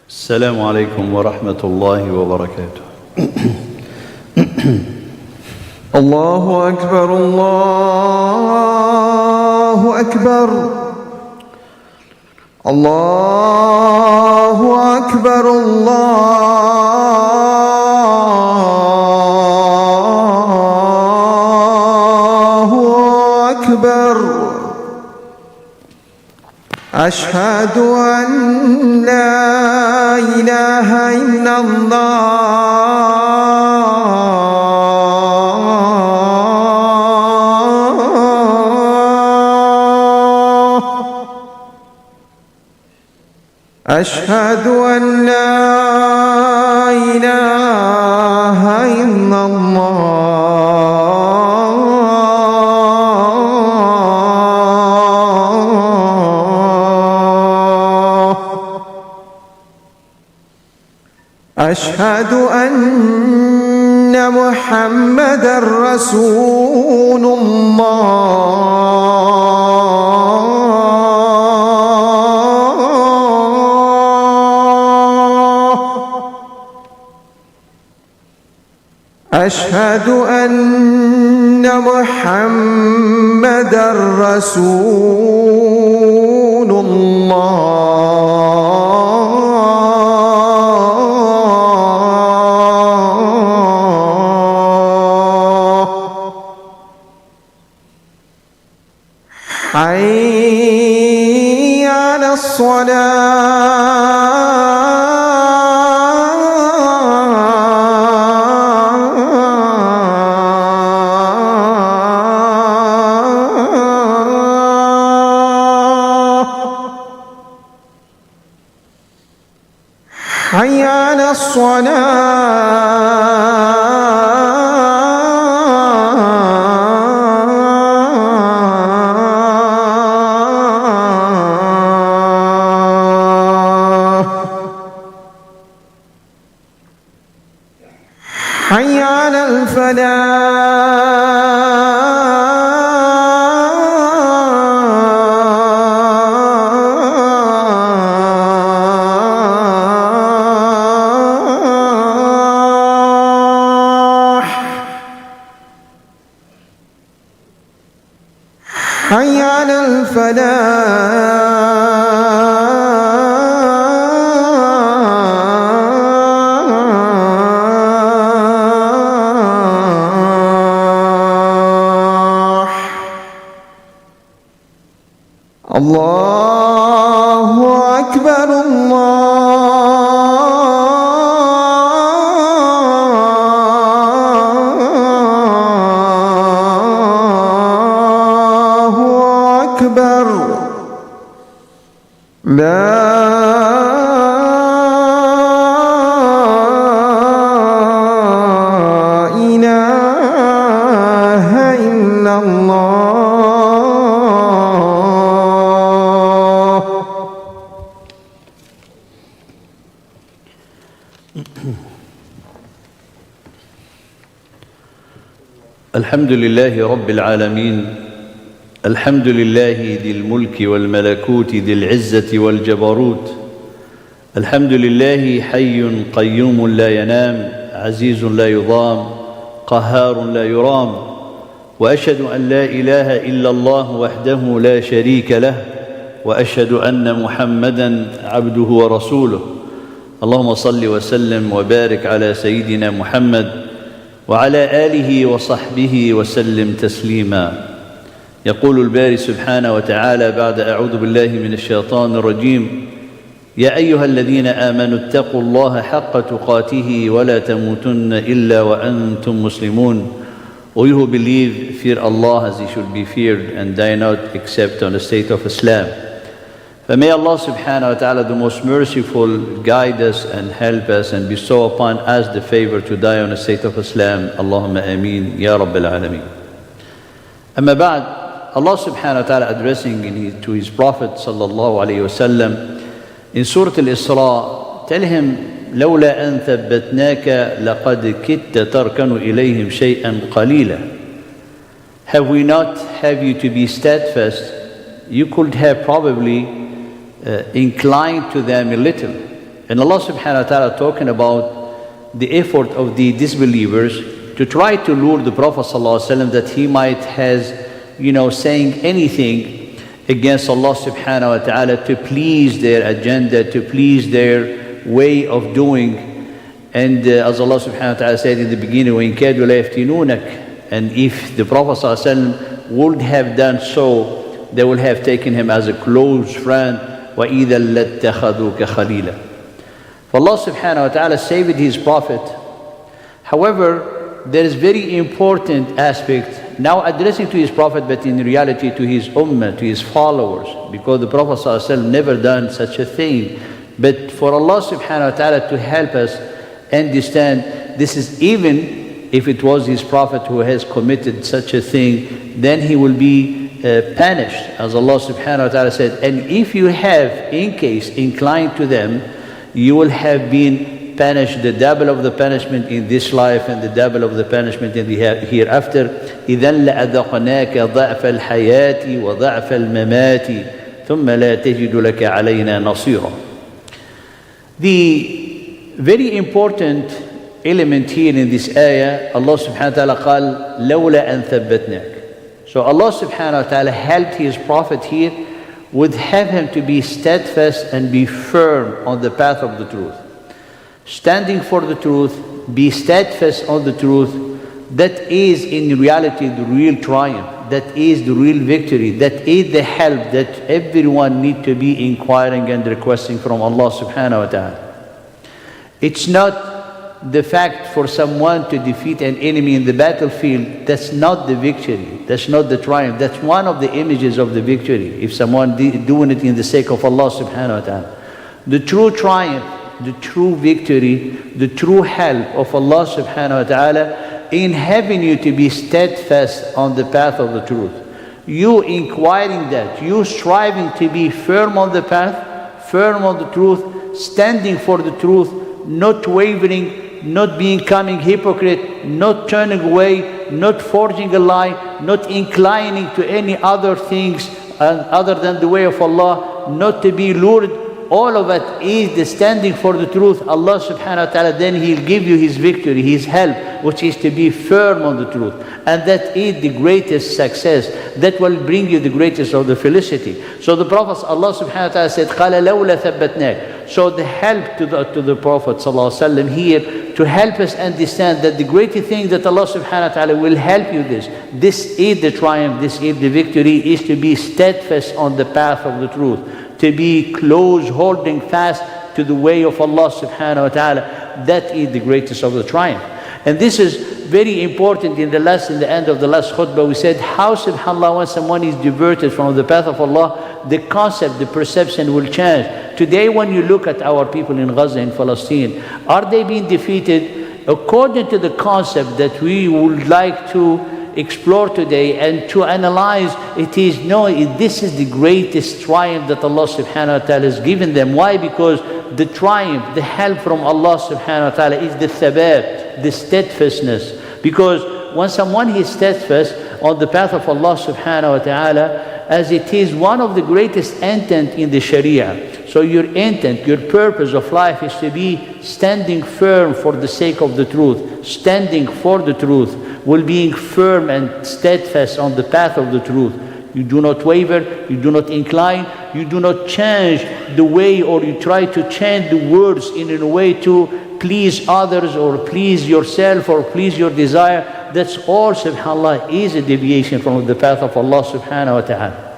السلام عليكم ورحمة الله وبركاته. الله أكبر الله أكبر الله أكبر الله أكبر. أشهد أن لا إله إلا الله. أشهد أن لا إله إلا أشهد أن محمدًا رسول الله. أشهد أن محمدًا رسول الله. حي على الصلاة. حي على حي على الفلاح. حي على الله أكبر الله أكبر. لا إله إلا الله. الحمد لله رب العالمين، الحمد لله ذي الملك والملكوت ذي العزة والجبروت، الحمد لله حي قيوم لا ينام، عزيز لا يضام، قهار لا يرام. وأشهد أن لا إله إلا الله وحده لا شريك له، وأشهد أن محمدًا عبده ورسوله. اللهم صل وسلم وبارك على سيدنا محمد وعلى آله وصحبه وسلم تسليما. يقول الباري سبحانه وتعالى بعد أعوذ بالله من الشيطان الرجيم: يا أيها الذين آمنوا اتقوا الله حق تقاته ولا تموتن إلا وأنتم مسلمون. O you who believe, fear Allah as He should be feared, and die not except on the state of Islam. But may Allah subhanahu wa ta'ala, the most merciful, guide us and help us and bestow upon us the favor to die on the state of Islam. Allahumma ameen, Ya Rabbil Alameen. Amma ba'd, Allah subhanahu wa ta'ala addressing to His Prophet sallallahu alayhi wa sallam in Surah Al-Isra, tell him, لولا أن ثبتناك لقد كدت تركن إليهم شيئا قليلا. Have we not have you to be steadfast, you could have probably inclined to them a little. And Allah subhanahu wa ta'ala talking about the effort of the disbelievers to try to lure the Prophet sallallahu alaihi wasallam that he might has, saying anything against Allah subhanahu wa ta'ala to please their agenda, to please their way of doing. And as Allah subhanahu wa ta'ala said in the beginning, وَإِن كَادُوا لَيَفْتِنُونَكَ, and if the Prophet sallallahu alaihi wasallam would have done so, they would have taken him as a close friend. وَإِذَا لَاتَّخَذُوكَ خَلِيلًا. For Allah subhanahu wa ta'ala saved his Prophet. However, there is very important aspect now addressing to his Prophet, but in reality to his ummah, to his followers, because the Prophet sallallahu alaihi wasallam never done such a thing. But for Allah subhanahu wa ta'ala to help us understand, this is even if it was his Prophet who has committed such a thing, then he will be punished, as Allah subhanahu wa ta'ala said. And if you have in case inclined to them, you will have been punished, the double of the punishment in this life and the double of the punishment in the hereafter. إِذَنْ لَأَذَقْنَاكَ ضَعْفَ الْحَيَاةِ وَضَعْفَ الْمَمَاتِ ثُمَّ لَا تَجِدُ لَكَ عَلَيْنَا نَصِيرًا. The very important element here in this ayah, Allah subhanahu wa ta'ala قال لَوْلَا أَن ثَبَّتْنَاكَ. So Allah subhanahu wa ta'ala helped his Prophet here, would have him to be steadfast and be firm on the path of the truth. Standing for the truth, be steadfast on the truth. That is in reality the real triumph. That is the real victory. That is the help that everyone needs to be inquiring and requesting from Allah subhanahu wa ta'ala. It's not the fact for someone to defeat an enemy in the battlefield. That's not the victory. That's not the triumph. That's one of the images of the victory, if someone doing it in the sake of Allah subhanahu wa ta'ala. The true triumph, the true victory, the true help of Allah subhanahu wa ta'ala in having you to be steadfast on the path of the truth. You inquiring that, you striving to be firm on the path, firm on the truth, standing for the truth, not wavering, not becoming hypocrite, not turning away, not forging a lie, not inclining to any other things other than the way of Allah, not to be lured. All of it is the standing for the truth. Allah subhanahu wa ta'ala, then He'll give you His victory, His help, which is to be firm on the truth. And that is the greatest success. That will bring you the greatest of the felicity. So the Prophet, Allah subhanahu wa ta'ala said, قَالَ لَوْلَا ثَبَّتْنَاكَ. So the help to the Prophet sallallahu alaihi wasallam here, to help us understand that the greatest thing that Allah subhanahu wa ta'ala will help you this is the triumph, this is the victory, is to be steadfast on the path of the truth. To be close, holding fast to the way of Allah subhanahu wa ta'ala. That is the greatest of the triumph. And this is very important in the end of the last khutbah. We said how subhanAllah when someone is diverted from the path of Allah, the concept, the perception will change. Today when you look at our people in Gaza, in Palestine, are they being defeated according to the concept that we would like to explore today and to analyze? This is the greatest triumph that Allah subhanahu wa ta'ala has given them. Why? Because the triumph, the help from Allah subhanahu wa ta'ala is the thabat, the steadfastness. Because when someone is steadfast on the path of Allah subhanahu wa ta'ala, as it is one of the greatest intent in the Sharia. So your intent, your purpose of life is to be standing firm for the sake of the truth, standing for the truth, while being firm and steadfast on the path of the truth. You do not waver, you do not incline, you do not change the way, or you try to change the words in a way to please others or please yourself or please your desire. That's all, subhanAllah, is a deviation from the path of Allah subhanahu wa ta'ala.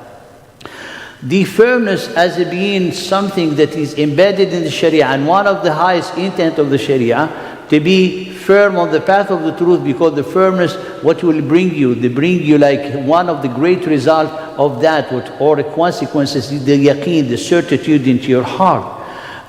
The firmness as being something that is embedded in the Sharia, and one of the highest intent of the Sharia, to be firm on the path of the truth, because the firmness, what will bring you? They bring you like one of the great results of that, or the consequences, the yaqeen, the certitude into your heart.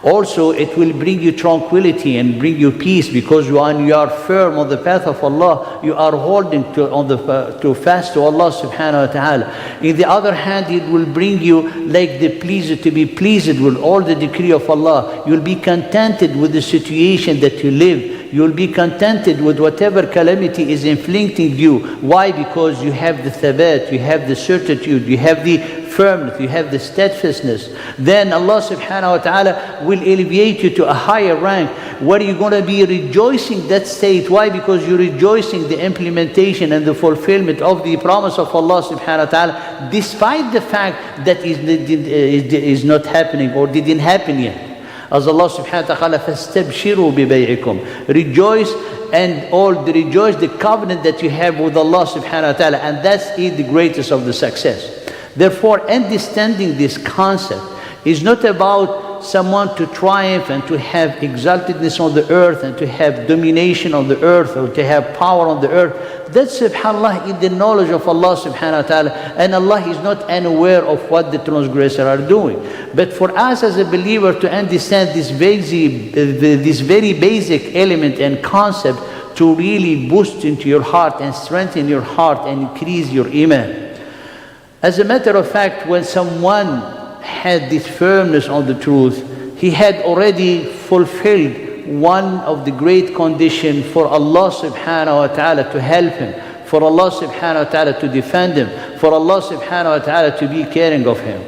Also, it will bring you tranquility and bring you peace, because when you are firm on the path of Allah, you are holding to fast to Allah subhanahu wa ta'ala. In the other hand, it will bring you like to be pleased with all the decree of Allah. You'll be contented with the situation that you live. You'll be contented with whatever calamity is inflicting you. Why? Because you have the thabat, you have the certitude, you have the firmness, you have the steadfastness, then Allah subhanahu wa ta'ala will elevate you to a higher rank where you're going to be rejoicing that state. Why? Because you're rejoicing the implementation and the fulfillment of the promise of Allah subhanahu wa ta'ala, despite the fact that is not happening or didn't happen yet. As Allah subhanahu wa ta'ala, فَاسْتَبْشِرُوا بِبَيْعِكُمْ, rejoice and rejoice the covenant that you have with Allah subhanahu wa ta'ala, and that's the greatest of the success. Therefore, understanding this concept is not about someone to triumph and to have exaltedness on the earth and to have domination on the earth or to have power on the earth. That's subhanAllah in the knowledge of Allah subhanahu wa ta'ala, and Allah is not unaware of what the transgressors are doing. But for us as a believer to understand this very basic element and concept to really boost into your heart and strengthen your heart and increase your iman. As a matter of fact, when someone had this firmness on the truth, he had already fulfilled one of the great conditions for Allah subhanahu wa ta'ala to help him, for Allah subhanahu wa ta'ala to defend him, for Allah subhanahu wa ta'ala to be caring of him.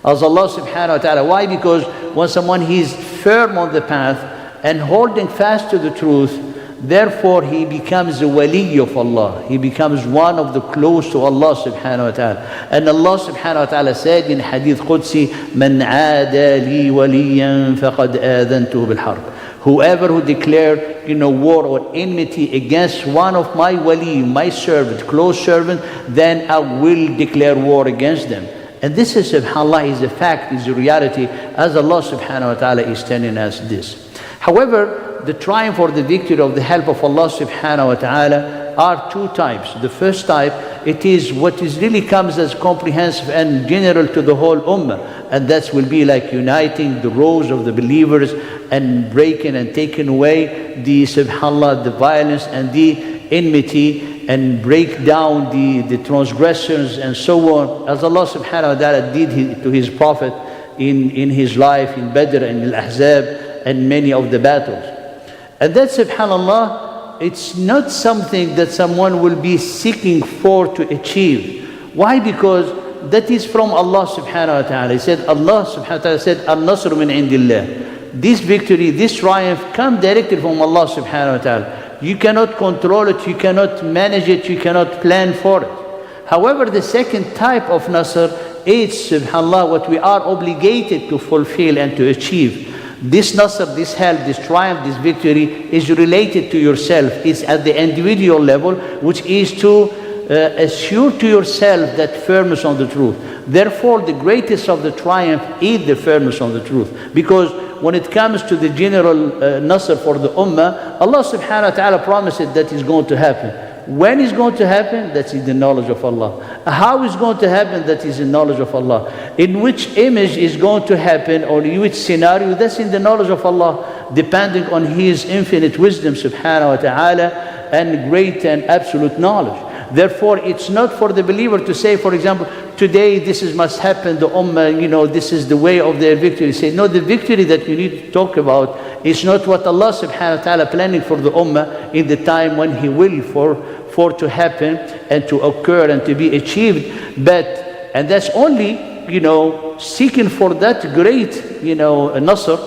As Allah subhanahu wa ta'ala, why? Because when someone is firm on the path and holding fast to the truth, therefore he becomes a wali of Allah. He becomes one of the close to Allah subhanahu wa ta'ala. And Allah subhanahu wa ta'ala said in Hadith Qudsi, مَنْ عَادَ لِي وَلِيًّا فَقَدْ آذَنْتُهُ بِالْحَرْبِ. Whoever who declared war or enmity against one of my wali, my servant, close servant, then I will declare war against them. And this is, subhanAllah, is a fact, is a reality, as Allah subhanahu wa ta'ala is telling us this. However, the triumph or the victory of the help of Allah subhanahu wa ta'ala are two types. The first type, it is what is really comes as comprehensive and general to the whole ummah, and that will be like uniting the rows of the believers and breaking and taking away the, subhanAllah, the violence and the enmity, and break down the transgressions and so on, as Allah subhanahu wa ta'ala did to his Prophet in his life in Badr and Al-Ahzab and many of the battles. And that, subhanAllah, it's not something that someone will be seeking for to achieve. Why? Because that is from Allah subhanahu wa ta'ala. He said, Allah subhanahu wa ta'ala said, Al-Nasr min indillah. This victory, this triumph come directly from Allah subhanahu wa ta'ala. You cannot control it, you cannot manage it, you cannot plan for it. However, the second type of Nasr is, subhanAllah, what we are obligated to fulfill and to achieve. This Nasr, this help, this triumph, this victory is related to yourself. It's at the individual level, which is to assure to yourself that firmness on the truth. Therefore, the greatest of the triumph is the firmness on the truth. Because when it comes to the general Nasr for the Ummah, Allah subhanahu wa ta'ala promised that is going to happen. When is going to happen? That's in the knowledge of Allah. How is going to happen? That is in knowledge of Allah. In which image is going to happen or in which scenario? That's in the knowledge of Allah, depending on His infinite wisdom subhanahu wa ta'ala and great and absolute knowledge. Therefore, it's not for the believer to say, for example, today this must happen, the Ummah, this is the way of their victory. Say, no, the victory that you need to talk about is not what Allah subhanahu wa ta'ala planning for the Ummah in the time when He will for to happen and to occur and to be achieved. And that's only, seeking for that great, Nasr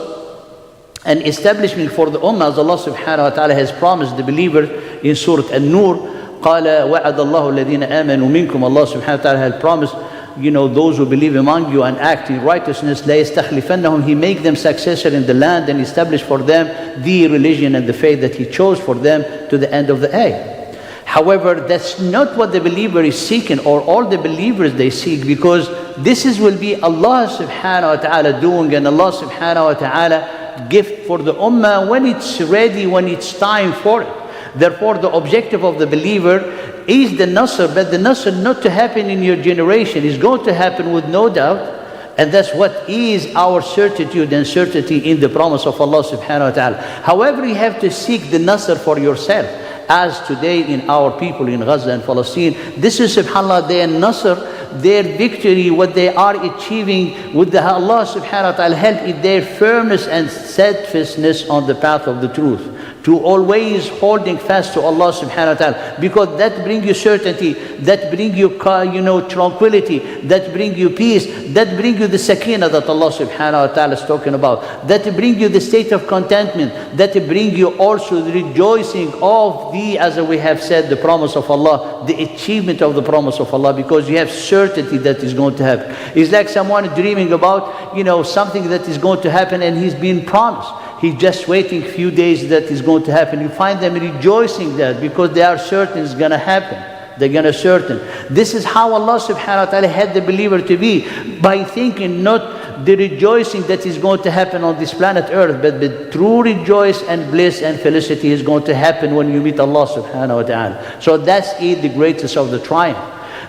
and establishment for the Ummah, as Allah subhanahu wa ta'ala has promised the believer in Surah An-Nur. قال وعد الله الذين آمنوا منكم. Allah subhanahu wa ta'ala had promised, those who believe among you and act in righteousness, لا يستخلفنهم, He make them successor in the land and establish for them the religion and the faith that He chose for them to the end of the ayah. However, that's not what the believer is seeking, or all the believers they seek, because this will be Allah subhanahu wa ta'ala doing, and Allah subhanahu wa ta'ala gift for the ummah when it's ready, when it's time for it. Therefore, the objective of the believer is the Nasr, but the Nasr not to happen in your generation. It's going to happen with no doubt. And that's what is our certitude and certainty in the promise of Allah subhanahu wa ta'ala. However, you have to seek the Nasr for yourself. As today in our people in Gaza and Palestine, this is, subhanAllah, their Nasr, their victory, what they are achieving with the Allah subhanahu wa ta'ala help, is their firmness and steadfastness on the path of the truth. to always holding fast to Allah subhanahu wa ta'ala, because that brings you certainty, that brings you tranquility, that brings you peace, that brings you the sakina that Allah subhanahu wa ta'ala is talking about, that brings you the state of contentment, that brings you also the rejoicing of the, as we have said, the promise of Allah, the achievement of the promise of Allah, because you have certainty that is going to happen. It's like someone dreaming about something that is going to happen and he's been promised. He's just waiting a few days that is going to happen. You find them rejoicing that because they are certain it's going to happen. They're going to certain. This is how Allah subhanahu wa ta'ala had the believer to be, by thinking not the rejoicing that is going to happen on this planet earth, but the true rejoice and bliss and felicity is going to happen when you meet Allah subhanahu wa ta'ala. So that's it, the greatest of the triumph.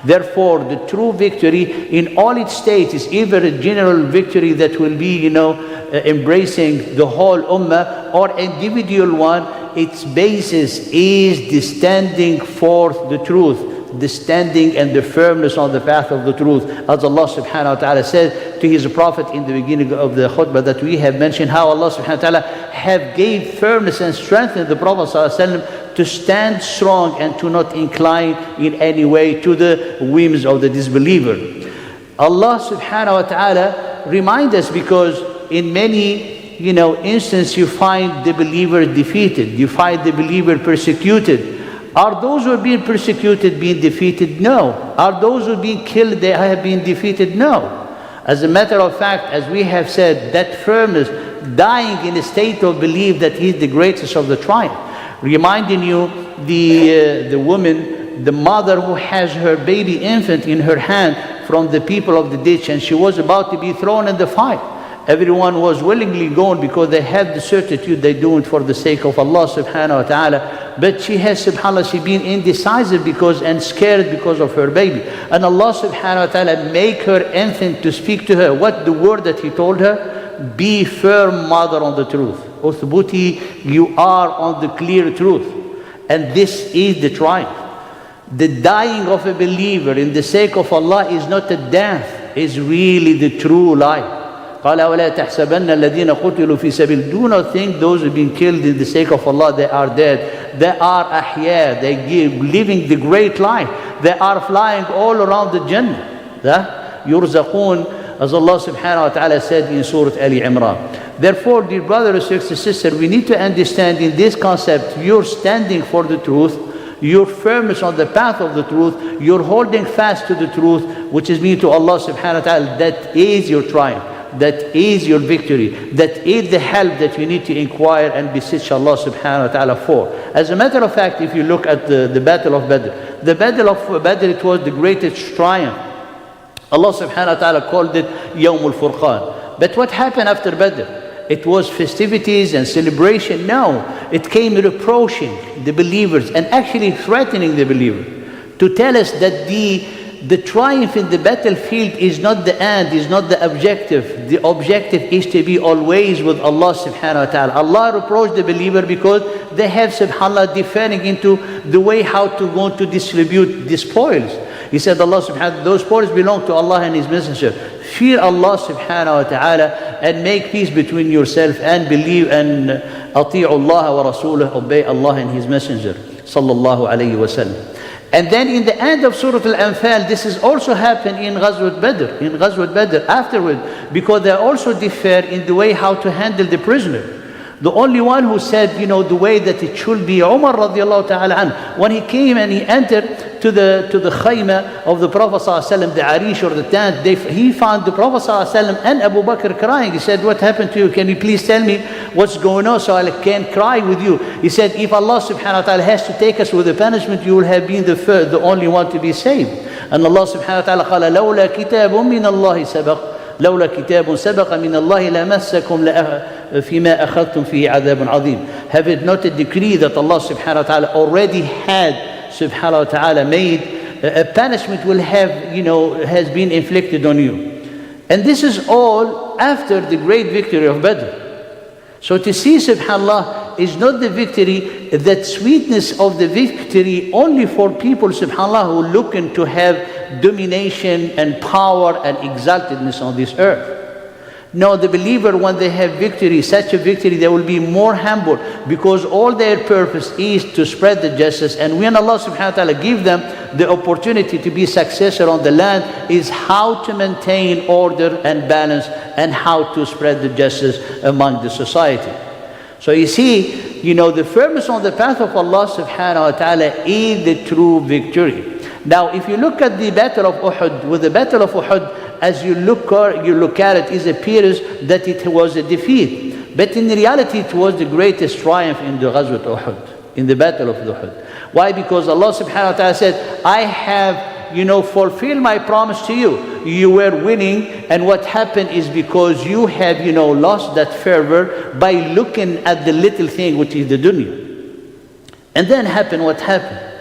Therefore, the true victory in all its states is either a general victory that will be, embracing the whole ummah, or individual one. Its basis is the standing forth the truth, the standing and the firmness on the path of the truth. As Allah subhanahu wa ta'ala said to His Prophet in the beginning of the khutbah that we have mentioned, how Allah subhanahu wa ta'ala have gave firmness and strength in the Prophet sallallahu alaihi wasallam to stand strong and to not incline in any way to the whims of the disbeliever. Allah subhanahu wa ta'ala remind us, because in many instances you find the believer defeated, you find the believer persecuted. Are those who are being persecuted being defeated? No. Are those who are being killed, they have been defeated? No. As a matter of fact, as we have said, that firmness, dying in a state of belief that He is the greatest of the triumph. Reminding you the woman, the mother who has her baby infant in her hand from the people of the ditch, and she was about to be thrown in the fire. Everyone was willingly going because they had the certitude they do it for the sake of Allah subhanahu wa ta'ala. But she has, subhanAllah, she been indecisive and scared because of her baby. And Allah subhanahu wa ta'ala make her infant to speak to her. What the word that He told her? Be firm, mother, on the truth. Uthbuti, you are on the clear truth. And this is the triumph. The dying of a believer in the sake of Allah is not a death, is really the true life. قَالَ وَلَا تَحْسَبَنَّ الَّذِينَ قُتِلُوا فِي سَبِيلِ. Do not think those who have been killed in the sake of Allah, they are dead. They are ahya, they living the great life. They are flying all around the Jannah. يُرْزَقُونَ, as Allah subhanahu wa ta'ala said in Surah Ali Imran. Therefore, dear brothers and sisters, we need to understand in this concept, you're standing for the truth, your firmness on the path of the truth, you're holding fast to the truth, which is mean to Allah subhanahu wa ta'ala, that is your triumph. That is your victory. That is the help that you need to inquire and beseech Allah subhanahu wa ta'ala for. As a matter of fact, if you look at the Battle of Badr, the Battle of Badr, it was the greatest triumph. Allah subhanahu wa ta'ala called it Yawm al-Furqan. But what happened after Badr? It was festivities and celebration? No. It came reproaching the believers and actually threatening the believer to tell us that the triumph in the battlefield is not the end, is not the objective. The objective is to be always with Allah subhanahu wa ta'ala. Allah reproached the believer because they have, subhanAllah, differing into the way how to go to distribute the spoils. He said, Allah subhanahu wa ta'ala, those spoils belong to Allah and His Messenger. Fear Allah subhanahu wa ta'ala and make peace between yourself and believe and ati'u Allah wa rasulah, obey Allah and His Messenger. Sallallahu alayhi wa sallam. And then in the end of Surah Al-Anfal, this has also happened in Ghazwat Badr, afterward, because they also differ in the way how to handle the prisoner. The only one who said, the way that it should be, Umar radiallahu ta'ala anhu. When he came and he entered to the khayma of the Prophet sallallahu alaihi wasallam, the arish or the tent, he found the Prophet sallallahu alaihi wasallam and Abu Bakr crying. He said, what happened to you? Can you please tell me what's going on so I can cry with you? He said, if Allah subhanahu wa ta'ala has to take us with the punishment, you will have been the only one to be saved. And Allah subhanahu wa ta'ala قال لولا كتاب من الله سبق لولا كتاب سبق من الله لمسكم فيما أخذتم فيه عذاب عظيم. Have it not a decree that Allah subhanahu wa ta'ala already had subhanahu wa ta'ala made a punishment will have, has been inflicted on you. And this is all after the great victory of Badr. So to see, subhanAllah, is not the victory, that sweetness of the victory only for people, subhanAllah, who are looking to have domination and power and exaltedness on this earth. No, the believer, when they have victory, such a victory, they will be more humble, because all their purpose is to spread the justice. And when Allah subhanahu wa ta'ala give them the opportunity to be successor on the land, is how to maintain order and balance, and how to spread the justice among the society. So you see, the firmness on the path of Allah subhanahu wa ta'ala is the true victory. Now, if you look at the battle of Uhud, with the battle of Uhud, as you look at it, it appears that it was a defeat. But in reality, it was the greatest triumph in the Ghazwat Uhud, in the battle of Uhud. Why? Because Allah subhanahu wa ta'ala said, I have, fulfilled my promise to you. You were winning, and what happened is because you have, lost that fervor by looking at the little thing, which is the dunya. And then happened what happened.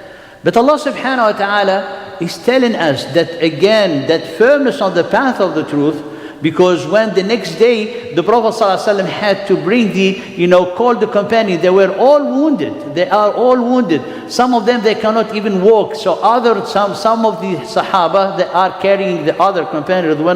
But Allah subhanahu wa ta'ala is telling us that again, that firmness on the path of the truth, because when the next day the Prophet ﷺ had to bring call the companions, they were all wounded. They are all wounded. Some of them, they cannot even walk. So some of the Sahaba, they are carrying the other companions, where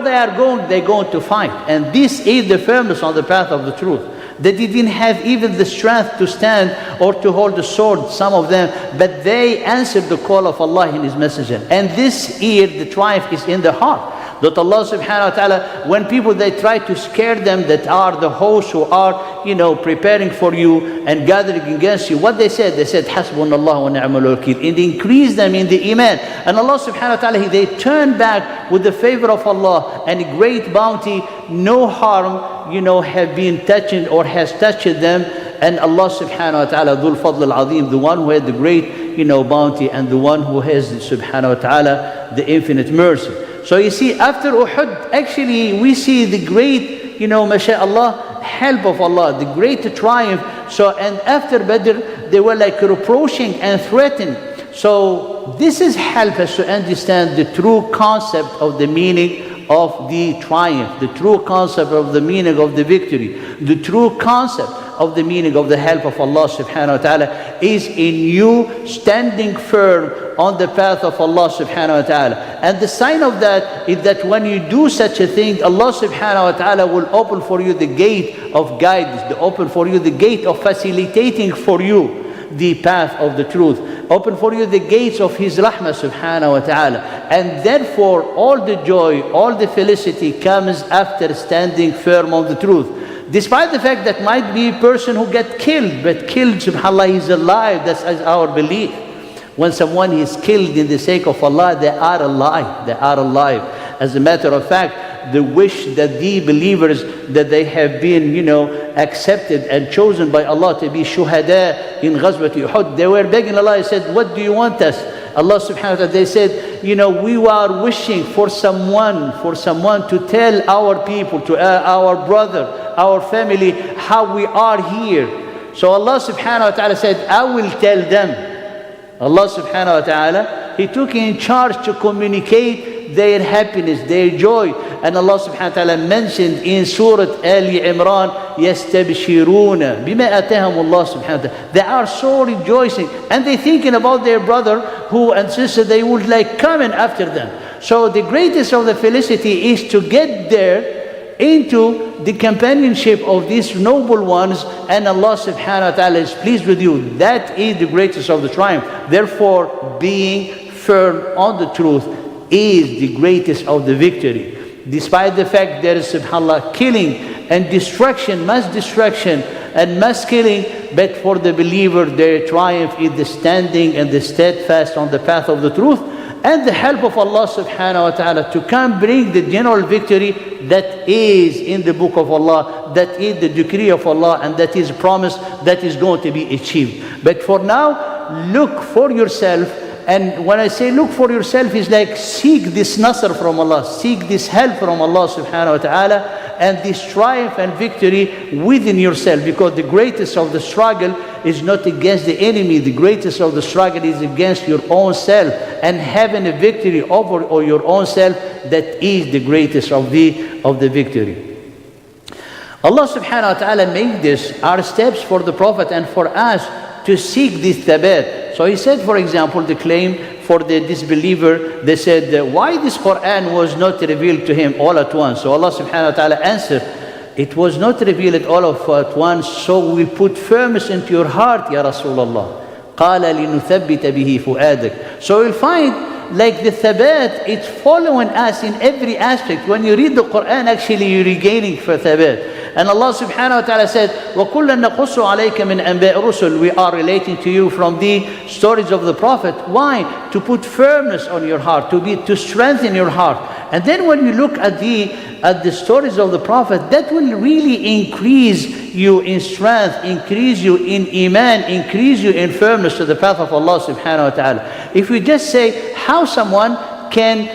they are going, they're going to fight. And this is the firmness on the path of the truth. They didn't have even the strength to stand or to hold the sword, some of them, but they answered the call of Allah and His Messenger. And this year, the triumph is in the heart. That Allah subhanahu wa ta'ala, when people, they try to scare them, that are the hosts who are, preparing for you and gathering against you, what they said? They said, Hasbunallah wa ni'mal wakeel, and increase them in the iman. And Allah subhanahu wa ta'ala, they turn back with the favor of Allah and a great bounty, no harm, have been touching or has touched them. And Allah subhanahu wa ta'ala, Dhul Fadl al-Azim, the one who had the great, bounty, and the one who has, subhanahu wa ta'ala, the infinite mercy. So you see, after Uhud, actually we see the great, mashallah, help of Allah, the great triumph. So, and after Badr, they were like reproaching and threatening. So this is help us to understand the true concept of the meaning of the triumph, the true concept of the meaning of the victory, the true concept of the meaning of the help of Allah subhanahu wa ta'ala is in you standing firm on the path of Allah subhanahu wa ta'ala. And the sign of that is that when you do such a thing, Allah subhanahu wa ta'ala will open for you the gate of guidance, open for you the gate of facilitating for you the path of the truth, open for you the gates of His rahmah subhanahu wa ta'ala. And therefore all the joy, all the felicity comes after standing firm on the truth. Despite the fact that might be a person who get killed, but killed, subhanAllah, he's alive. That's our belief. When someone is killed in the sake of Allah, they are alive. They are alive. As a matter of fact, the wish that the believers, that they have been, accepted and chosen by Allah to be shuhada in Ghazwat Uhud, they were begging Allah, they said, what do you want us? Allah subhanahu wa ta'ala, they said, we are wishing for someone to tell our people, to our brother, our family, how we are here. So Allah subhanahu wa ta'ala said, I will tell them. Allah subhanahu wa ta'ala, He took in charge to communicate their happiness, their joy. And Allah subhanahu wa ta'ala mentioned in Surah Al-Imran, يَسْتَبْشِرُونَ بِمَا أَتَاهُمُ اللَّهُ subhanahu wa ta'ala. They are so rejoicing. And they're thinking about their brother who and sister, they would like coming after them. So the greatest of the felicity is to get there into the companionship of these noble ones, and Allah subhanahu wa ta'ala is pleased with you. That is the greatest of the triumph. Therefore, being firm on the truth is the greatest of the victory. Despite the fact there is, subhanAllah, killing and destruction, mass destruction and mass killing, but for the believer their triumph is the standing and the steadfast on the path of the truth, and the help of Allah subhanahu wa ta'ala to come bring the general victory that is in the book of Allah, that is the decree of Allah, and that is promise that is going to be achieved. But for now, look for yourself. And when I say look for yourself, is like seek this nasr from Allah, seek this help from Allah subhanahu wa ta'ala, and this triumph and victory within yourself, because the greatest of the struggle is not against the enemy. The greatest of the struggle is against your own self, and having a victory over your own self, that is the greatest of the victory. Allah subhanahu wa ta'ala made this our steps for the Prophet and for us to seek this thabat. So He said, for example, the claim for the disbeliever, they said, why this Quran was not revealed to him all at once? So Allah subhanahu wa ta'ala answered, it was not revealed all at once, so we put firmness into your heart, Ya Rasulullah. قَالَ لِنُثَبِّتَ بِهِ فُؤَادَكَ. So you'll find like the thabat, it's following us in every aspect. When you read the Quran, actually you're regaining for thabat. And Allah subhanahu wa ta'ala said, وَكُلًّا نَقُصُّ عَلَيْكَ مِنْ أَنْبَاءِ الرُّسُلِ. We are relating to you from the stories of the Prophet. Why? To put firmness on your heart, to strengthen your heart. And then when you look at the stories of the Prophet, that will really increase you in strength, increase you in iman, increase you in firmness to the path of Allah subhanahu wa ta'ala. If we just say how someone can,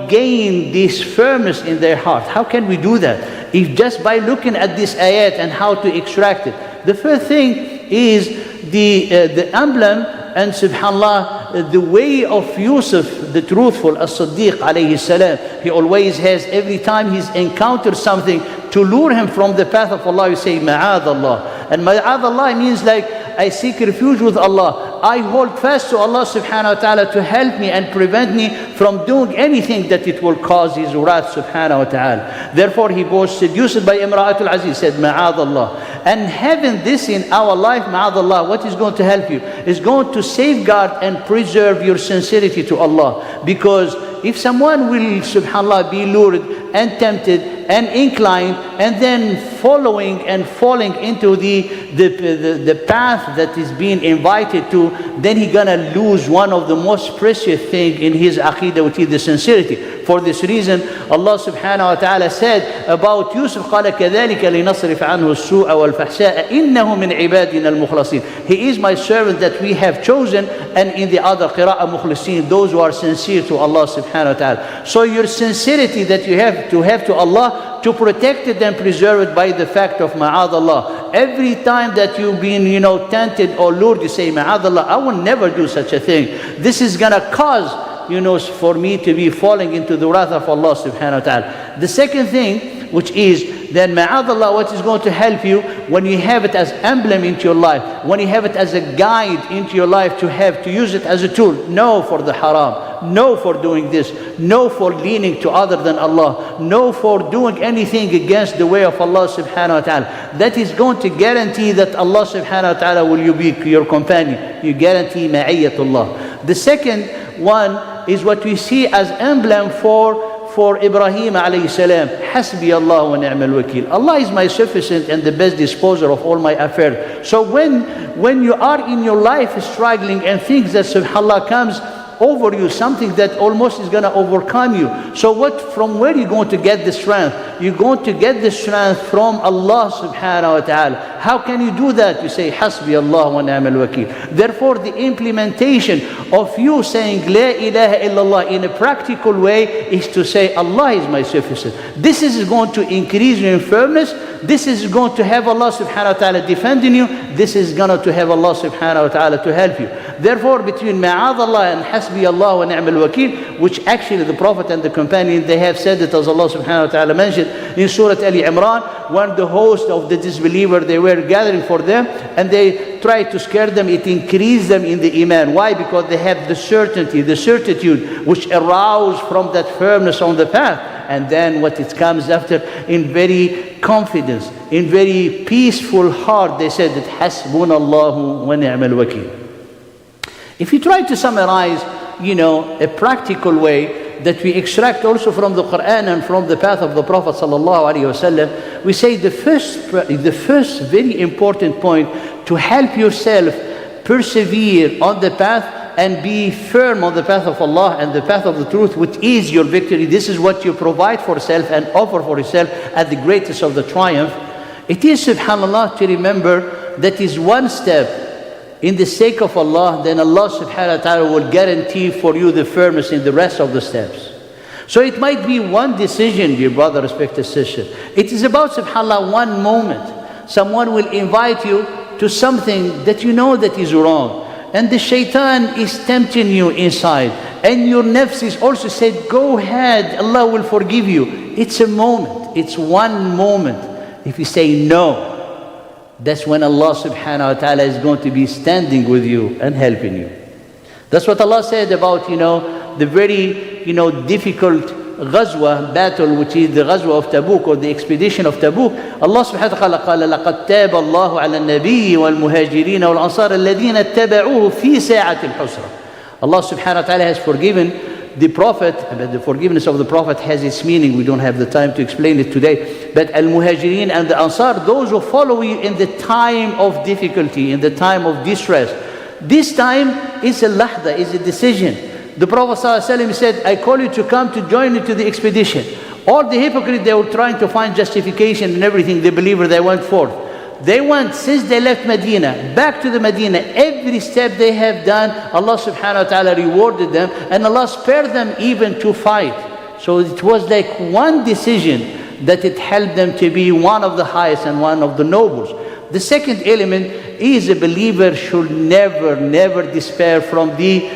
gain this firmness in their heart, how can we do that? If just by looking at this ayat and how to extract it. The first thing is the emblem, and subhanallah, the way of Yusuf, the truthful, as-Siddiq alayhi salam. He always has, every time he's encountered something to lure him from the path of Allah, you say, Ma'ad Allah. And Ma'ad Allah means like, I seek refuge with Allah. I hold fast to Allah subhanahu wa ta'ala to help me and prevent me from doing anything that it will cause His wrath subhanahu wa ta'ala. Therefore he was seduced by Imra'atul Aziz, said, Ma'ad Allah. And having this in our life, Ma'ad Allah, what is going to help you? Is going to safeguard and preserve your sincerity to Allah. Because if someone will, subhanallah, be lured and tempted and inclined and then following and falling into the path that is being invited to, then he's gonna lose one of the most precious things in his aqidah, which is the sincerity. For this reason, Allah subhanahu wa ta'ala said about Yusuf, قَالَ كَذَلِكَ لِنَصْرِفَ عَنْهُ السُّوءَ وَالْفَحْشَاءَ إِنَّهُ مِنْ عِبَادِنَا الْمُخْلَصِينَ. He is my servant that we have chosen, and in the other qira'ah, mukhlisin, those who are sincere to Allah subhanahu wa ta'ala. So your sincerity that you have to Allah, to protect it and preserve it by the fact of ma'ad Allah. Every time that you've been, tempted or lured, you say, ma'ad Allah, I will never do such a thing. This is gonna cause, for me to be falling into the wrath of Allah subhanahu wa ta'ala. The second thing, which is then ma'ad Allah, what is going to help you when you have it as emblem into your life, when you have it as a guide into your life, to use it as a tool. No for the haram, no for doing this, no for leaning to other than Allah, no for doing anything against the way of Allah subhanahu wa ta'ala. That is going to guarantee that Allah subhanahu wa ta'ala will be your companion. You guarantee ma'iyyatullah. The second one is what we see as emblem for Ibrahim alayhi salam. Hasbi Allah wa ni'mal wakil. Allah is my sufficient and the best disposer of all my affairs. So when you are in your life struggling and things that subhanallah comes over you, something that almost is going to overcome you. So from where are you going to get the strength? You're going to get the strength from Allah subhanahu wa ta'ala. How can you do that? You say, Hasbi Allah wa ni'mal wakil. Therefore, the implementation of you saying, La ilaha illallah in a practical way is to say, Allah is my sufficient. This is going to increase your firmness. This is going to have Allah subhanahu wa ta'ala defending you. This is going to have Allah subhanahu wa ta'ala to help you. Therefore, between ma'ad Allah and Hasbi Allah wa ni'mal wakil, which actually the Prophet and the companion, they have said it as Allah subhanahu wa ta'ala mentioned in Surah Ali-Imran, when the host of the disbeliever, they were gathering for them and they tried to scare them, it increased them in the iman. Why? Because they have the certainty, the certitude, which aroused from that firmness on the path. And then what it comes after, in very confidence, in very peaceful heart, they said that Hasbunallahu wa ni'mal wakil. If you try to summarize, a practical way that we extract also from the Quran and from the path of the Prophet sallallahu alaihi wasallam, we say the first very important point to help yourself persevere on the path and be firm on the path of Allah and the path of the truth, which is your victory. This is what you provide for yourself and offer for yourself at the greatest of the triumph. It is, subhanallah, to remember that is one step in the sake of Allah, then Allah subhanahu wa ta'ala will guarantee for you the firmness in the rest of the steps. So it might be one decision, dear brother, respected sister. It is about, subhanallah, one moment. Someone will invite you to something that you know that is wrong. And the shaitan is tempting you inside. And your nafs is also said, go ahead, Allah will forgive you. It's a moment. It's one moment. If you say no, that's when Allah subhanahu wa ta'ala is going to be standing with you and helping you. That's what Allah said about, the very, difficult ghazwa, battle, which is the ghazwa of Tabuk, or the expedition of Tabuk. Allah subhanahu wa ta'ala قال لقد تاب الله على النبي والمهاجرين والأنصار الذين اتبعوه في ساعة الحسرة. Allah subhanahu wa ta'ala has forgiven the Prophet, but the forgiveness of the Prophet has its meaning. We don't have the time to explain it today. But Al-Muhajirin and the Ansar, those who follow you in the time of difficulty, in the time of distress. This time is a lahda, is a decision. The Prophet ﷺ said, I call you to come to join me to the expedition. All the hypocrites, they were trying to find justification and everything. The believer, they went forth. They went, since they left Medina, back to the Medina. Every step they have done, Allah subhanahu wa ta'ala rewarded them, and Allah spared them even to fight. So it was like one decision that it helped them to be one of the highest and one of the nobles. The second element is a believer should never, never despair from the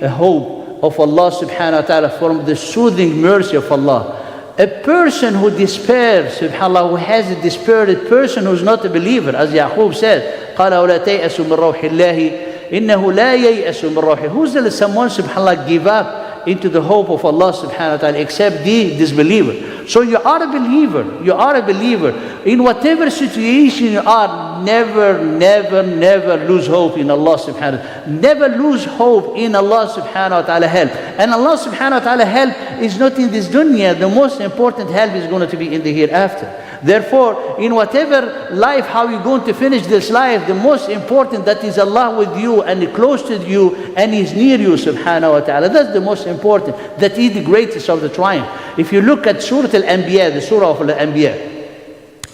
hope of Allah subhanahu wa ta'ala, from the soothing mercy of Allah. A person who despairs, subhanAllah, who has a despaired person who's not a believer, as Yaqub said, قَالَ وَلَا تَيْأَسُوا مِنْ رَوْحِ اللَّهِ إِنَّهُ لَا يَيْأَسُ مِنْ رَوْحِ. Who's there someone, subhanAllah, give up into the hope of Allah subhanahu wa ta'ala except the disbeliever? So you are a believer, you are a believer. In whatever situation you are, never, never, never lose hope in Allah subhanahu wa ta'ala. Never lose hope in Allah subhanahu wa ta'ala help. And Allah subhanahu wa ta'ala help is not in this dunya. The most important help is going to be in the hereafter. Therefore, in whatever life, how you're going to finish this life, the most important that is Allah with you and close to you and He's near you subhanahu wa ta'ala. That's the most important. That is the greatest of the triumph. If you look at Surah Al-Anbiya, the Surah of Al-Anbiya,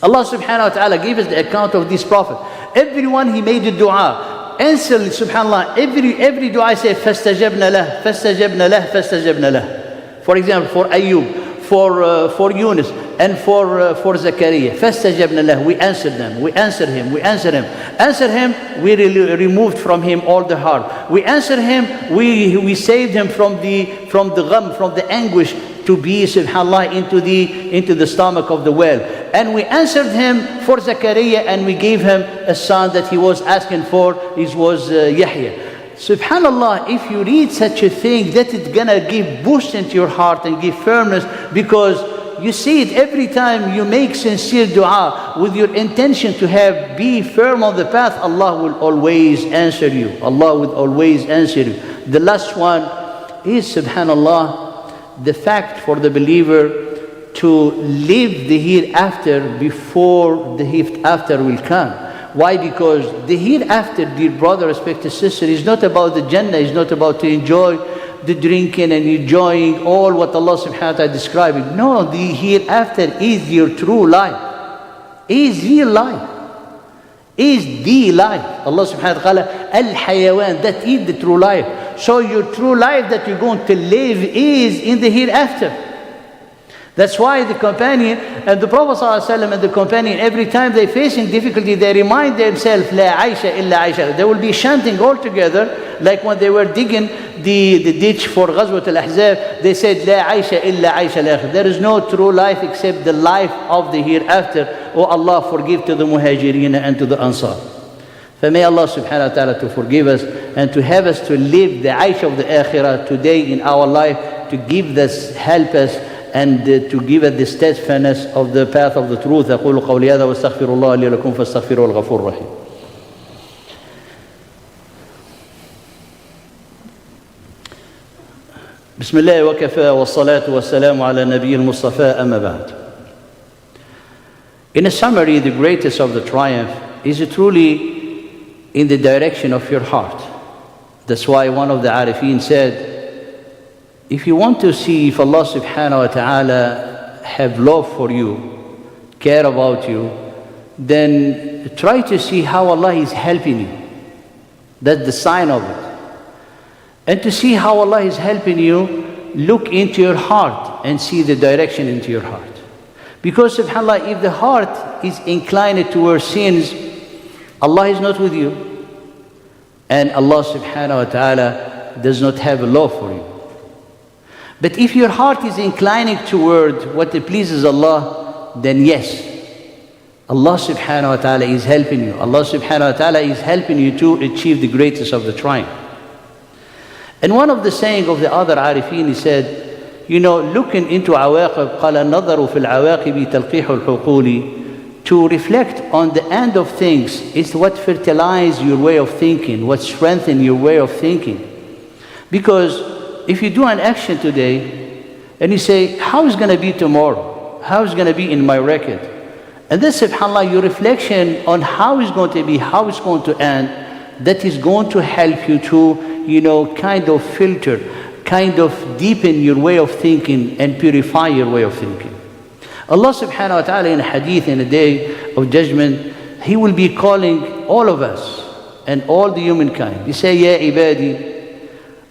Allah subhanahu wa ta'ala gave us the account of this Prophet. Everyone he made a dua. Answer, subhanAllah, every dua say, فَاسْتَجَبْنَا لَهُ فَاسْتَجَبْنَا لَهُ فَاسْتَجَبْنَا لَهُ. For example, for Ayub, for Yunus, and for Zakaria. فَاسْتَجَبْنَا لَهُ. We answered them. We answered him. We answered him. Answered him, we removed from him all the harm. We answered him, we saved him from the gham, from the anguish, to be, subhanAllah, into the stomach of the whale. And we answered him for Zakaria, and we gave him a son that he was asking for. It was Yahya. Subhanallah, if you read such a thing, that it's gonna give boost into your heart and give firmness, because you see it every time you make sincere dua with your intention to be firm on the path. Allah will always answer you. Allah will always answer you. The last one is, subhanallah, the fact for the believer to live the hereafter before the hereafter will come. Why? Because the hereafter, dear brother, respected sister, is not about the Jannah, is not about to enjoy the drinking and enjoying all what Allah subhanahu wa ta'ala describing. No, the hereafter is your true life, is real life, is the life. Allah subhanahu wa ta'ala, al-hayawan, that is the true life. So your true life that you're going to live is in the hereafter. That's why the companion and the Prophet ﷺ and the companion, every time they're facing difficulty, they remind themselves, La Aisha illa Aisha. They will be chanting all together, like when they were digging the ditch for Ghazwat al-Ahzab, they said, La Aisha illa Aisha al-Akhir. There is no true life except the life of the hereafter. Oh Allah, forgive to the Muhajirin and to the Ansar. So may Allah subhanahu wa ta'ala to forgive us and to have us to live the Aisha of the Akhirah today in our life, to give us, help us, and to give us the steadfastness of the path of the truth. أقول قولي هذا واستغفر الله لي ولكم فاستغفروه الغفور الرحيم. بسم الله وكفى والصلاة والسلام على نبي المصطفى أما بعد. In a summary, the greatest of the triumph is truly in the direction of your heart. That's why one of the Arifin said, if you want to see if Allah subhanahu wa ta'ala have love for you, care about you, then try to see how Allah is helping you. That's the sign of it. And to see how Allah is helping you, look into your heart and see the direction into your heart. Because subhanAllah, if the heart is inclined towards sins, Allah is not with you. And Allah subhanahu wa ta'ala does not have a love for you. But if your heart is inclining toward what pleases Allah, then yes, Allah subhanahu wa ta'ala is helping you. Allah subhanahu wa ta'ala is helping you to achieve the greatest of the triumph. And one of the saying of the other Arifin, he said, looking into عواقب, قال النظر في العواقب تلقيح الحقول. To reflect on the end of things is what fertilize your way of thinking, what strengthen your way of thinking. Because if you do an action today and you say, how is it going to be tomorrow? How is it going to be in my record? And then subhanAllah, your reflection on how it's going to be, how it's going to end, that is going to help you to, kind of filter, kind of deepen your way of thinking and purify your way of thinking. Allah subhanahu wa ta'ala in a hadith in the day of judgment, He will be calling all of us and all the humankind. He say, Ya ibadi,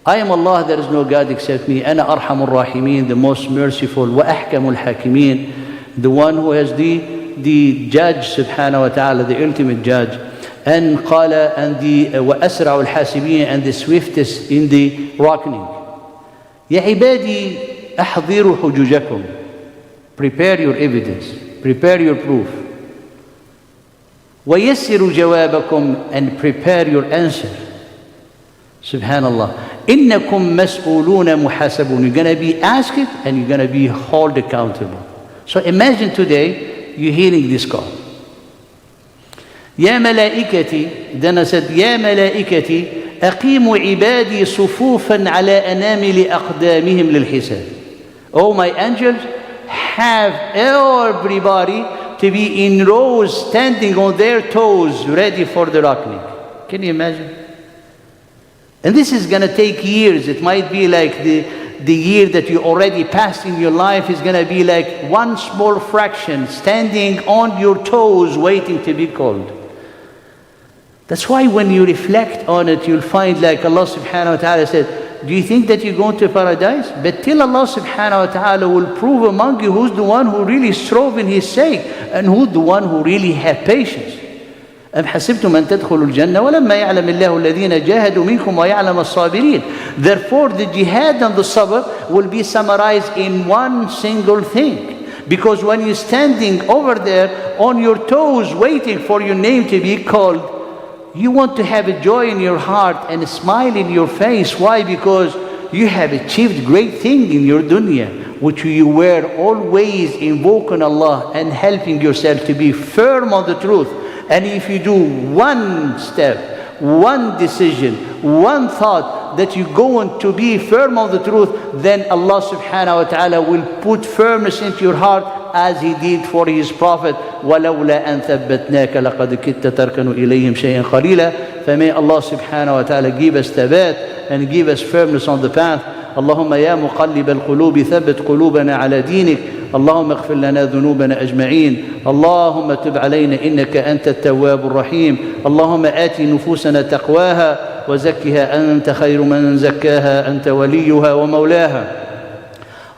I am Allah, there is no God except me. Ana arhamur rahimin, the most merciful, wa ahkamul hakimin, the one who has the judge subhanahu wa ta'ala, the ultimate judge. And qala, and the wa asra'ul hasibin, and the swiftest in the reckoning. Ya ibadi, ahdiru hujujakum. Prepare your evidence, prepare your proof. وَيَسِّرُوا جَوَابَكُمْ, and prepare your answer. Subhanallah. إِنَّكُمْ مَسْئُولُونَ مُحَاسَبُونَ. You're going to be asked and you're going to be held accountable. So imagine today you're hearing this call. يَا مَلَائِكَتِي, then I said, يَا مَلَائِكَتِي أَقِيمُوا عِبَادِي صُفُوفًا عَلَى أَنَامِلِ أَقْدَامِهِمْ لِلْحِسَابِ. Oh my angels, have everybody to be in rows, standing on their toes, ready for the reckoning. Can you imagine? And this is going to take years. It might be like the year that you already passed in your life is going to be like one small fraction, standing on your toes, waiting to be called. That's why when you reflect on it, you'll find like Allah subhanahu wa ta'ala said, do you think that you're going to paradise? But till Allah subhanahu wa ta'ala will prove among you who's the one who really strove in His sake and who's the one who really had patience. أم حسبتم أن تدخلوا الجنة ولما يعلم الله الذين جاهدوا منكم ويعلم الصابرين. Therefore the jihad and the sabr will be summarized in one single thing. Because when you're standing over there on your toes waiting for your name to be called, you want to have a joy in your heart and a smile in your face. Why? Because you have achieved great thing in your dunya, which you were always invoking Allah and helping yourself to be firm on the truth. And if you do one step, one decision, one thought that you're going to be firm on the truth, then Allah subhanahu wa ta'ala will put firmness into your heart as He did for His Prophet. وَلَوْلَا أَن ثَبَّتْنَاكَ لَقَدْ كِدْتَ تَرْكَنُ إِلَيْهِمْ شَيْئًا قَلِيلًا. For may Allah subhanahu wa ta'ala give us thabat and give us firmness on the path. اللهم يا مقلب القلوب ثبت قلوبنا على دينك. اللهم اغفر لنا ذنوبنا أجمعين. اللهم تب علينا إنك أنت التواب الرحيم. اللهم آت نفوسنا تقواها وزكها أنت خير من زكاها أنت وليها ومولاها.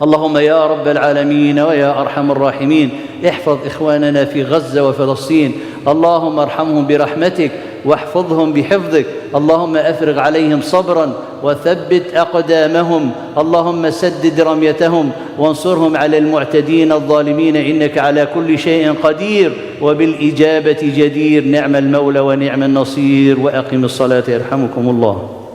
اللهم يا رب العالمين ويا أرحم الراحمين احفظ إخواننا في غزة وفلسطين. اللهم ارحمهم برحمتك واحفظهم بحفظك. اللهم أفرغ عليهم صبرا وثبت أقدامهم. اللهم سدد رميتهم وانصرهم على المعتدين الظالمين إنك على كل شيء قدير وبالإجابة جدير. نعم المولى ونعم النصير. وأقم الصلاة يرحمكم الله.